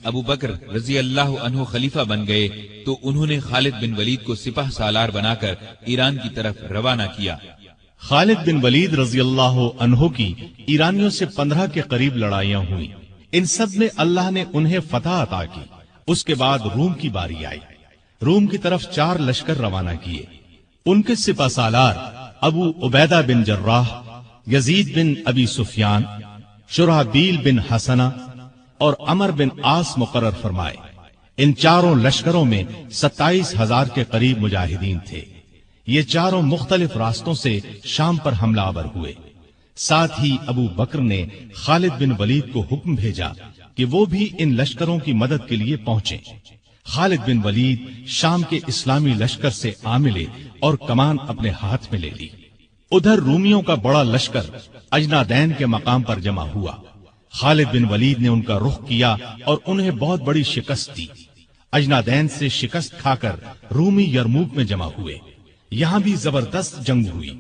ابو بکر رضی اللہ عنہ خلیفہ بن گئے تو انہوں نے خالد بن ولید کو سپہ سالار بنا کر ایران کی طرف روانہ کیا۔ خالد بن ولید رضی اللہ عنہ کی ایرانیوں سے 15 کے قریب لڑائیاں ہوئیں، ان سب میں اللہ نے انہیں فتح عطا کی۔ اس کے بعد روم کی باری آئی، روم کی طرف 4 لشکر روانہ کیے۔ ان کے سپہ سالار ابو عبیدہ بن جراح، یزید بن ابی سفیان، شرحبیل بن حسنہ اور عمر بن عاص مقرر فرمائے۔ ان چاروں لشکروں میں 27,000 کے قریب مجاہدین تھے۔ یہ چاروں مختلف راستوں سے شام پر حملہ آور ہوئے۔ ساتھ ہی ابو بکر نے خالد بن ولید کو حکم بھیجا کہ وہ بھی ان لشکروں کی مدد کے لیے پہنچیں۔ خالد بن ولید شام کے اسلامی لشکر سے آ ملے اور کمان اپنے ہاتھ میں لے لی۔ ادھر رومیوں کا بڑا لشکر اجنادین کے مقام پر جمع ہوا۔ خالد بن ولید نے ان کا رخ کیا اور انہیں بہت بڑی شکست دی۔ اجنادین سے شکست کھا کر رومی یرموک میں جمع ہوئے۔ یہاں بھی زبردست جنگ ہوئی۔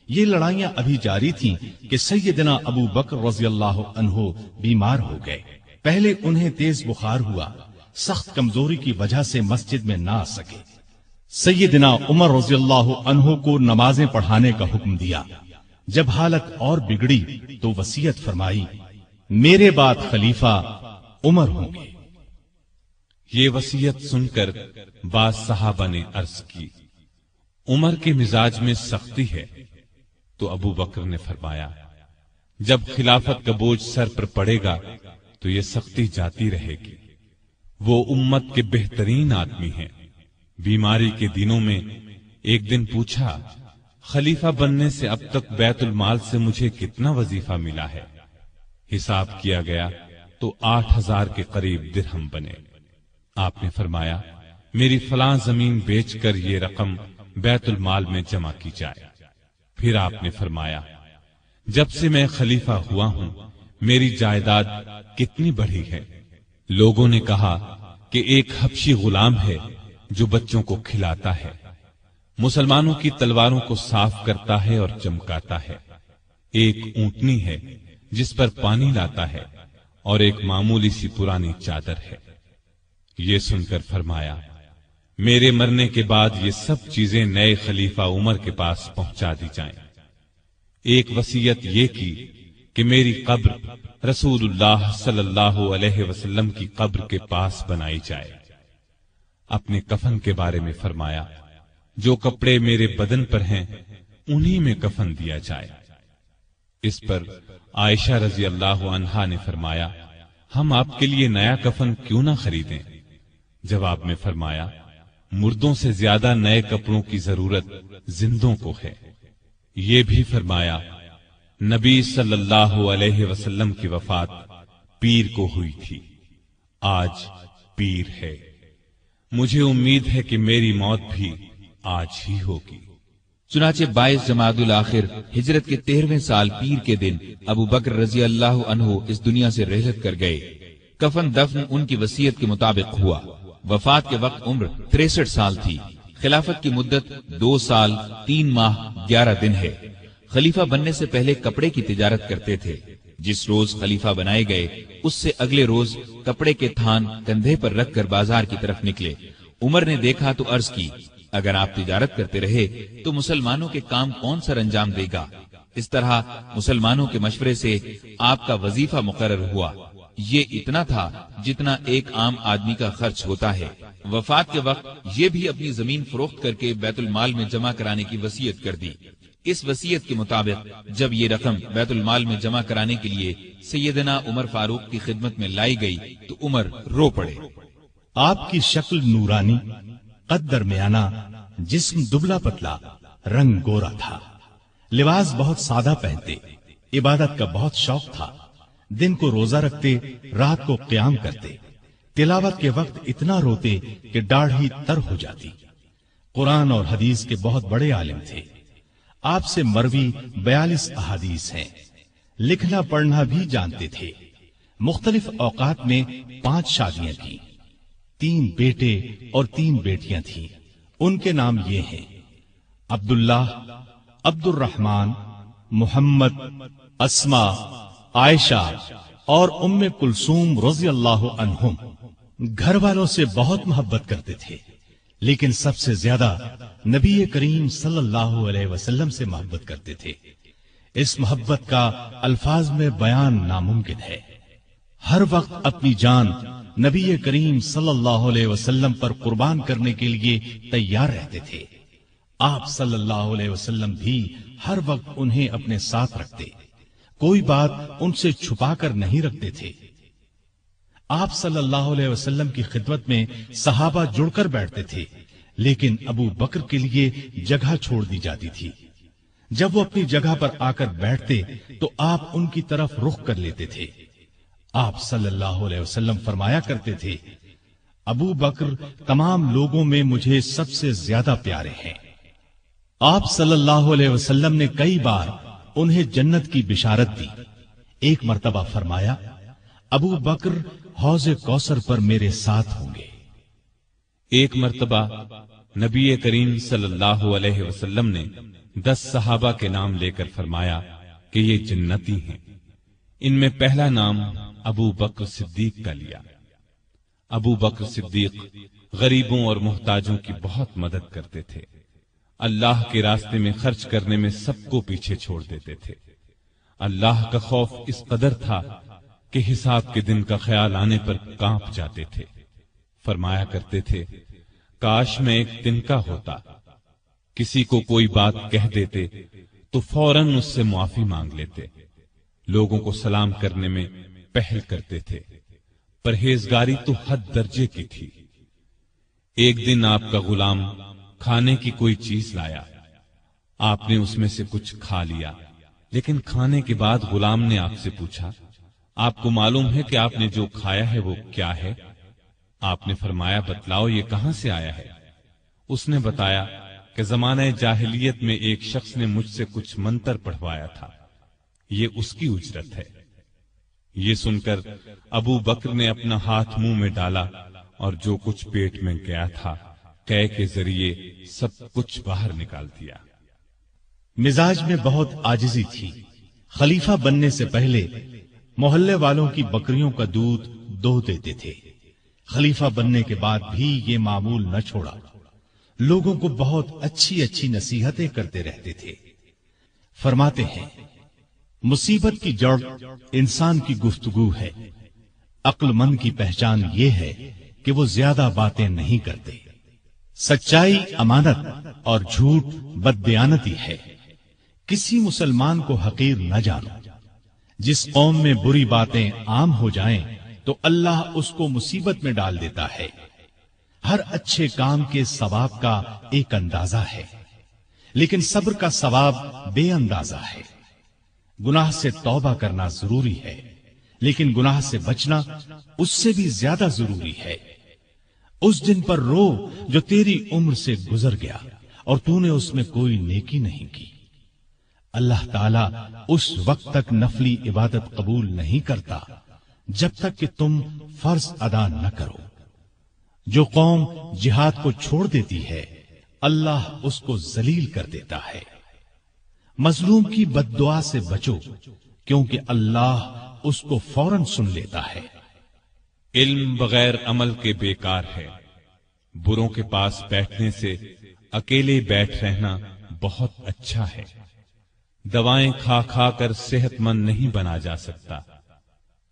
یہ لڑائیاں ابھی جاری تھیں کہ سیدنا ابو بکر رضی اللہ عنہ بیمار ہو گئے۔ پہلے انہیں تیز بخار ہوا، سخت کمزوری کی وجہ سے مسجد میں نہ آ سکے۔ سیدنا عمر رضی اللہ عنہ کو نمازیں پڑھانے کا حکم دیا۔ جب حالت اور بگڑی تو وصیت فرمائی، میرے بعد خلیفہ عمر ہوں گے۔ یہ وصیت سن کر بعض صحابہ نے عرض کی، عمر کے مزاج میں سختی ہے، تو ابو بکر نے فرمایا، جب خلافت کا بوجھ سر پر پڑے گا تو یہ سختی جاتی رہے گی۔ وہ امت کے بہترین آدمی ہیں۔ بیماری کے دنوں میں ایک دن پوچھا، خلیفہ بننے سے اب تک بیت المال سے مجھے کتنا وظیفہ ملا ہے؟ حساب کیا گیا تو 8,000 کے قریب درہم بنے۔ آپ نے فرمایا، میری فلاں زمین بیچ کر یہ رقم بیت المال میں جمع کی جائے۔ پھر آپ نے فرمایا، جب سے میں خلیفہ ہوا ہوں میری جائیداد کتنی بڑھی ہے؟ لوگوں نے کہا کہ ایک حبشی غلام ہے جو بچوں کو کھلاتا ہے، مسلمانوں کی تلواروں کو صاف کرتا ہے اور چمکاتا ہے، ایک اونٹنی ہے جس پر پانی لاتا ہے، اور ایک معمولی سی پرانی چادر ہے۔ یہ سن کر فرمایا، میرے مرنے کے بعد یہ سب چیزیں نئے خلیفہ عمر کے پاس پہنچا دی جائیں۔ ایک وصیت یہ کی کہ میری قبر رسول اللہ صلی اللہ علیہ وسلم کی قبر کے پاس بنائی جائے۔ اپنے کفن کے بارے میں فرمایا، جو کپڑے میرے بدن پر ہیں انہی میں کفن دیا جائے۔ اس پر عائشہ رضی اللہ عنہا نے فرمایا، ہم آپ کے لیے نیا کفن کیوں نہ خریدیں؟ جواب میں فرمایا، مردوں سے زیادہ نئے کپڑوں کی ضرورت زندوں کو ہے۔ یہ بھی فرمایا، نبی صلی اللہ علیہ وسلم کی وفات پیر کو ہوئی تھی، آج پیر ہے، مجھے امید ہے کہ میری موت بھی آج ہی ہوگی۔ چنانچہ 22 جمادی الاخر ہجرت کے 13ویں سال پیر کے دن ابو بکر رضی اللہ عنہ اس دنیا سے رحلت کر گئے۔ کفن دفن ان کی وصیت کے مطابق ہوا۔ وفات کے وقت عمر 63 سال تھی۔ خلافت کی مدت 2 سال 3 ماہ 11 دن ہے۔ خلیفہ بننے سے پہلے کپڑے کی تجارت کرتے تھے۔ جس روز خلیفہ بنائے گئے اس سے اگلے روز کپڑے کے تھان کندھے پر رکھ کر بازار کی طرف نکلے۔ عمر نے دیکھا تو عرض کی، اگر آپ تجارت کرتے رہے تو مسلمانوں کے کام کون سر انجام دے گا؟ اس طرح مسلمانوں کے مشورے سے آپ کا وظیفہ مقرر ہوا۔ یہ اتنا تھا جتنا ایک عام آدمی کا خرچ ہوتا ہے۔ وفات کے وقت یہ بھی اپنی زمین فروخت کر کے بیت المال میں جمع کرانے کی وصیت کر دی۔ اس وصیت کے مطابق جب یہ رقم بیت المال میں جمع کرانے کے لیے سیدنا عمر فاروق کی خدمت میں لائی گئی تو عمر رو پڑے۔ آپ کی شکل نورانی، قد درمیانہ، جسم دبلا پتلا، رنگ گورا تھا۔ لباس بہت سادہ پہنتے، عبادت کا بہت شوق تھا۔ دن کو روزہ رکھتے، رات کو قیام کرتے، تلاوت کے وقت اتنا روتے کہ داڑھی تر ہو جاتی۔ قرآن اور حدیث کے بہت بڑے عالم تھے۔ آپ سے مروی 42 احادیث ہیں۔ لکھنا پڑھنا بھی جانتے تھے۔ مختلف اوقات میں 5 شادیاں کی، 3 بیٹے اور 3 بیٹیاں تھیں۔ ان کے نام یہ ہیں: عبداللہ، عبد الرحمن، محمد، اسما، عائشہ، اور ام کلثوم رضی اللہ عنہم گھر والوں سے بہت محبت کرتے تھے، لیکن سب سے زیادہ نبی کریم صلی اللہ علیہ وسلم سے محبت کرتے تھے۔ اس محبت کا الفاظ میں بیان ناممکن ہے۔ ہر وقت اپنی جان نبی کریم صلی اللہ علیہ وسلم پر قربان کرنے کے لیے تیار رہتے تھے۔ آپ صلی اللہ علیہ وسلم بھی ہر وقت انہیں اپنے ساتھ رکھتے، کوئی بات ان سے چھپا کر نہیں رکھتے تھے۔ آپ صلی اللہ علیہ وسلم کی خدمت میں صحابہ جڑ کر بیٹھتے تھے، لیکن ابو بکر کے لیے جگہ چھوڑ دی جاتی تھی۔ جب وہ اپنی جگہ پر آ کر بیٹھتے تو آپ ان کی طرف رخ کر لیتے تھے۔ آپ صلی اللہ علیہ وسلم فرمایا کرتے تھے، ابو بکر تمام لوگوں میں مجھے سب سے زیادہ پیارے ہیں۔ آپ صلی اللہ علیہ وسلم نے کئی بار انہیں جنت کی بشارت دی۔ ایک مرتبہ فرمایا، ابو بکر حوض کوثر پر میرے ساتھ ہوں گے۔ ایک مرتبہ نبی کریم صلی اللہ علیہ وسلم نے 10 صحابہ کے نام لے کر فرمایا کہ یہ جنتی ہیں۔ ان میں پہلا نام ابو بکر صدیق کا لیا۔ ابو بکر صدیق غریبوں اور محتاجوں کی بہت مدد کرتے تھے، اللہ کے راستے میں خرچ کرنے میں سب کو پیچھے چھوڑ دیتے تھے۔ اللہ کا خوف اس قدر تھا کہ حساب کے دن کا خیال آنے پر کانپ جاتے تھے۔ فرمایا کرتے تھے، کاش میں ایک تنکا ہوتا، کسی کو کوئی بات کہہ دیتے تو فوراً اس سے معافی مانگ لیتے۔ لوگوں کو سلام کرنے میں پہل کرتے تھے۔ پرہیزگاری تو حد درجے کی تھی۔ ایک دن آپ کا غلام کھانے کی کوئی چیز لایا، آپ نے اس میں سے کچھ کھا لیا، لیکن کھانے کے بعد غلام نے آپ سے پوچھا، آپ کو معلوم ہے کہ آپ نے جو کھایا ہے وہ کیا ہے؟ آپ نے فرمایا، بتلاؤ یہ کہاں سے آیا ہے؟ اس نے بتایا کہ زمانہ جاہلیت میں ایک شخص نے مجھ سے کچھ منتر پڑھوایا تھا، یہ اس کی اجرت ہے۔ یہ سن کر ابو بکر نے اپنا ہاتھ منہ میں ڈالا اور جو کچھ پیٹ میں گیا تھا قے کے ذریعے سب کچھ باہر نکال دیا۔ مزاج میں بہت عاجزی تھی۔ خلیفہ بننے سے پہلے محلے والوں کی بکریوں کا دودھ دو دیتے تھے۔ خلیفہ بننے کے بعد بھی یہ معمول نہ چھوڑا، لوگوں کو بہت اچھی اچھی نصیحتیں کرتے رہتے تھے۔ فرماتے ہیں، مصیبت کی جڑ انسان کی گفتگو ہے۔ عقل مند کی پہچان یہ ہے کہ وہ زیادہ باتیں نہیں کرتے۔ سچائی امانت اور جھوٹ بددیانتی ہے۔ کسی مسلمان کو حقیر نہ جانو۔ جس قوم میں بری باتیں عام ہو جائیں تو اللہ اس کو مصیبت میں ڈال دیتا ہے۔ ہر اچھے کام کے ثواب کا ایک اندازہ ہے، لیکن صبر کا ثواب بے اندازہ ہے۔ گناہ سے توبہ کرنا ضروری ہے، لیکن گناہ سے بچنا اس سے بھی زیادہ ضروری ہے۔ اس دن پر رو جو تیری عمر سے گزر گیا اور تو نے اس میں کوئی نیکی نہیں کی۔ اللہ تعالیٰ اس وقت تک نفلی عبادت قبول نہیں کرتا جب تک کہ تم فرض ادا نہ کرو۔ جو قوم جہاد کو چھوڑ دیتی ہے اللہ اس کو ذلیل کر دیتا ہے۔ مظلوم کی بد دعا سے بچو، کیونکہ اللہ اس کو فوراً سن لیتا ہے۔ علم بغیر عمل کے بیکار ہے۔ بروں کے پاس بیٹھنے سے اکیلے بیٹھ رہنا بہت اچھا ہے۔ دوائیں کھا کھا کر صحت مند نہیں بنا جا سکتا۔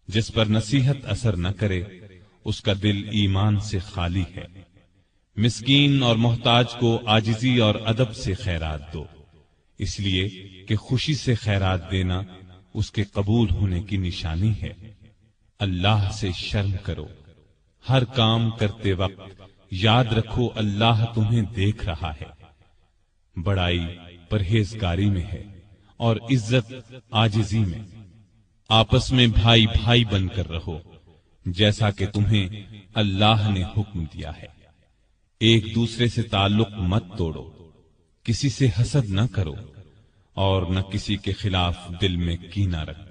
جس پر نصیحت اثر نہ کرے اس کا دل ایمان سے خالی ہے۔ مسکین اور محتاج کو عاجزی اور ادب سے خیرات دو، اس لیے کہ خوشی سے خیرات دینا اس کے قبول ہونے کی نشانی ہے۔ اللہ سے شرم کرو۔ ہر کام کرتے وقت یاد رکھو اللہ تمہیں دیکھ رہا ہے۔ بڑائی پرہیزگاری میں ہے اور عزت عاجزی میں۔ آپس میں بھائی بھائی بن کر رہو جیسا کہ تمہیں اللہ نے حکم دیا ہے۔ ایک دوسرے سے تعلق مت توڑو، کسی سے حسد نہ کرو اور نہ کسی کے خلاف دل میں کینہ رکھو۔